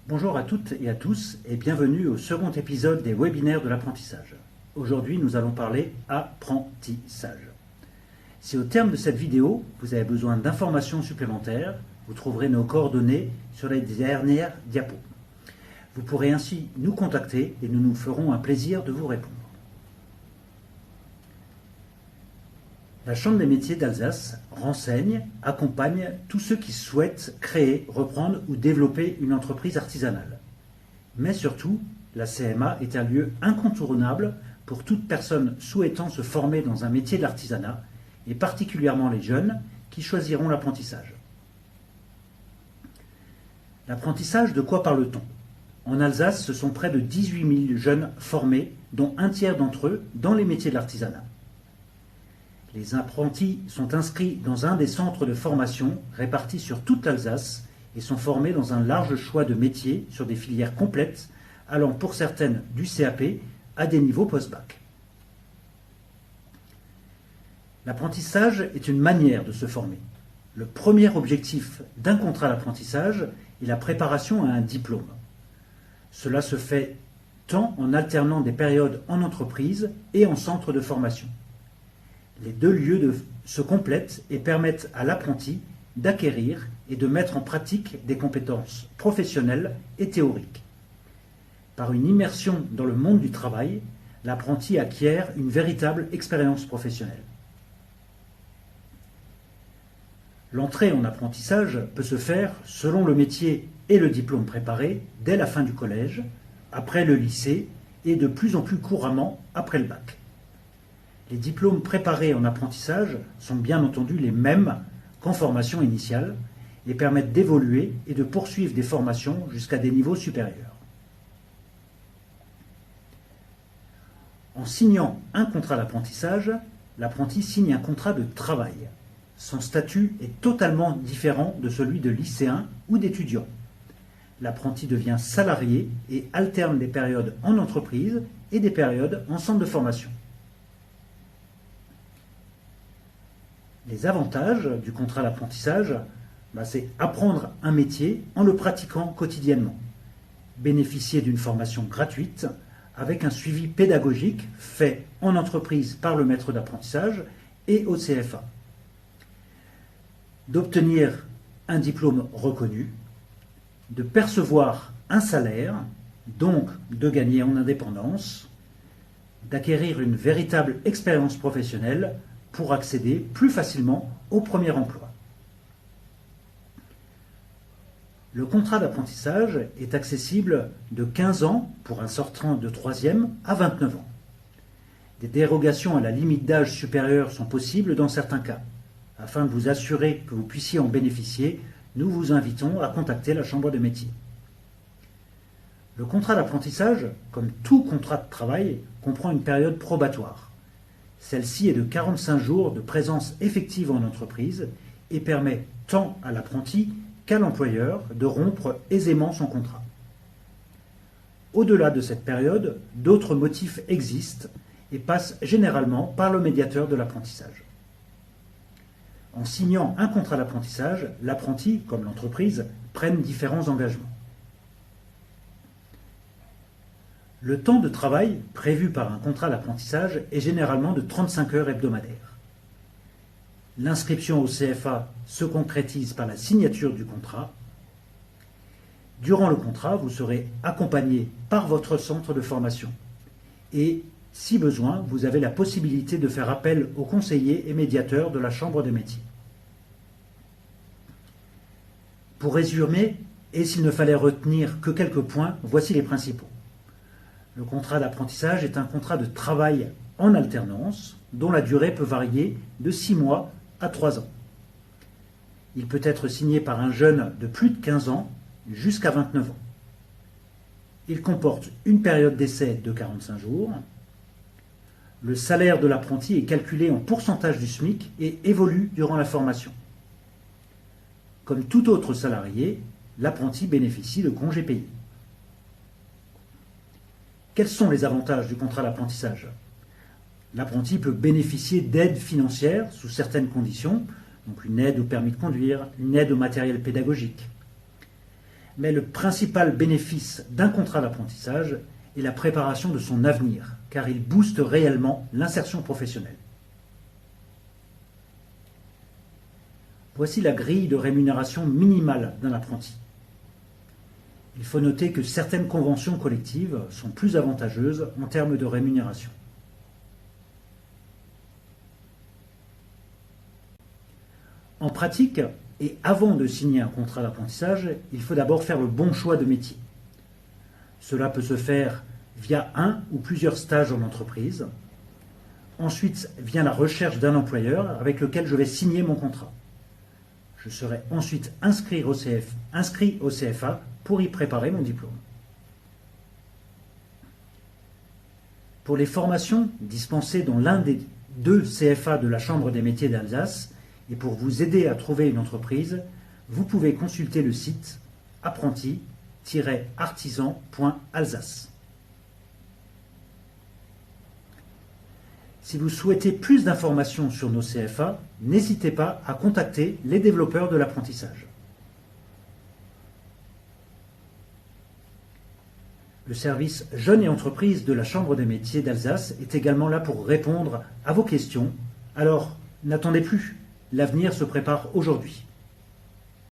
Bonjour à toutes et à tous et bienvenue au second épisode des webinaires de l'apprentissage. Aujourd'hui, nous allons parler apprentissage. Si au terme de cette vidéo, vous avez besoin d'informations supplémentaires, vous trouverez nos coordonnées sur les dernières diapos. Vous pourrez ainsi nous contacter et nous nous ferons un plaisir de vous répondre. La Chambre des métiers d'Alsace renseigne, accompagne tous ceux qui souhaitent créer, reprendre ou développer une entreprise artisanale. Mais surtout, la CMA est un lieu incontournable pour toute personne souhaitant se former dans un métier de l'artisanat, et particulièrement les jeunes qui choisiront l'apprentissage. L'apprentissage, de quoi parle-t-on? En Alsace, ce sont près de 18 000 jeunes formés, dont un tiers d'entre eux dans les métiers de l'artisanat. Les apprentis sont inscrits dans un des centres de formation répartis sur toute l'Alsace et sont formés dans un large choix de métiers sur des filières complètes, allant pour certaines du CAP à des niveaux post-bac. L'apprentissage est une manière de se former. Le premier objectif d'un contrat d'apprentissage est la préparation à un diplôme. Cela se fait tant en alternant des périodes en entreprise et en centre de formation. Les deux lieux se complètent et permettent à l'apprenti d'acquérir et de mettre en pratique des compétences professionnelles et théoriques. Par une immersion dans le monde du travail, l'apprenti acquiert une véritable expérience professionnelle. L'entrée en apprentissage peut se faire selon le métier et le diplôme préparé dès la fin du collège, après le lycée et de plus en plus couramment après le bac. Les diplômes préparés en apprentissage sont bien entendu les mêmes qu'en formation initiale et permettent d'évoluer et de poursuivre des formations jusqu'à des niveaux supérieurs. En signant un contrat d'apprentissage, l'apprenti signe un contrat de travail. Son statut est totalement différent de celui de lycéen ou d'étudiant. L'apprenti devient salarié et alterne des périodes en entreprise et des périodes en centre de formation. Les avantages du contrat d'apprentissage, c'est apprendre un métier en le pratiquant quotidiennement, bénéficier d'une formation gratuite avec un suivi pédagogique fait en entreprise par le maître d'apprentissage et au CFA, d'obtenir un diplôme reconnu, de percevoir un salaire, donc de gagner en indépendance, d'acquérir une véritable expérience professionnelle pour accéder plus facilement au premier emploi. Le contrat d'apprentissage est accessible de 15 ans pour un sortant de 3e à 29 ans. Des dérogations à la limite d'âge supérieure sont possibles dans certains cas. Afin de vous assurer que vous puissiez en bénéficier, nous vous invitons à contacter la Chambre de métiers. Le contrat d'apprentissage, comme tout contrat de travail, comprend une période probatoire. Celle-ci est de 45 jours de présence effective en entreprise et permet tant à l'apprenti qu'à l'employeur de rompre aisément son contrat. Au-delà de cette période, d'autres motifs existent et passent généralement par le médiateur de l'apprentissage. En signant un contrat d'apprentissage, l'apprenti, comme l'entreprise, prennent différents engagements. Le temps de travail prévu par un contrat d'apprentissage est généralement de 35 heures hebdomadaires. L'inscription au CFA se concrétise par la signature du contrat. Durant le contrat, vous serez accompagné par votre centre de formation. Et, si besoin, vous avez la possibilité de faire appel aux conseillers et médiateurs de la Chambre des métiers. Pour résumer, et s'il ne fallait retenir que quelques points, voici les principaux. Le contrat d'apprentissage est un contrat de travail en alternance dont la durée peut varier de 6 mois à 3 ans. Il peut être signé par un jeune de plus de 15 ans jusqu'à 29 ans. Il comporte une période d'essai de 45 jours. Le salaire de l'apprenti est calculé en pourcentage du SMIC et évolue durant la formation. Comme tout autre salarié, l'apprenti bénéficie de congés payés. Quels sont les avantages du contrat d'apprentissage? L'apprenti peut bénéficier d'aides financières sous certaines conditions, donc une aide au permis de conduire, une aide au matériel pédagogique. Mais le principal bénéfice d'un contrat d'apprentissage est la préparation de son avenir, car il booste réellement l'insertion professionnelle. Voici la grille de rémunération minimale d'un apprenti. Il faut noter que certaines conventions collectives sont plus avantageuses en termes de rémunération. En pratique, et avant de signer un contrat d'apprentissage, il faut d'abord faire le bon choix de métier. Cela peut se faire via un ou plusieurs stages en entreprise. Ensuite vient la recherche d'un employeur avec lequel je vais signer mon contrat. Je serai ensuite inscrit au CFA pour y préparer mon diplôme. Pour les formations dispensées dans l'un des 2 CFA de la Chambre des métiers d'Alsace, et pour vous aider à trouver une entreprise, vous pouvez consulter le site apprenti-artisan.alsace. Si vous souhaitez plus d'informations sur nos CFA, n'hésitez pas à contacter les développeurs de l'apprentissage. Le service Jeunes et entreprises de la Chambre des métiers d'Alsace est également là pour répondre à vos questions. Alors, n'attendez plus, l'avenir se prépare aujourd'hui.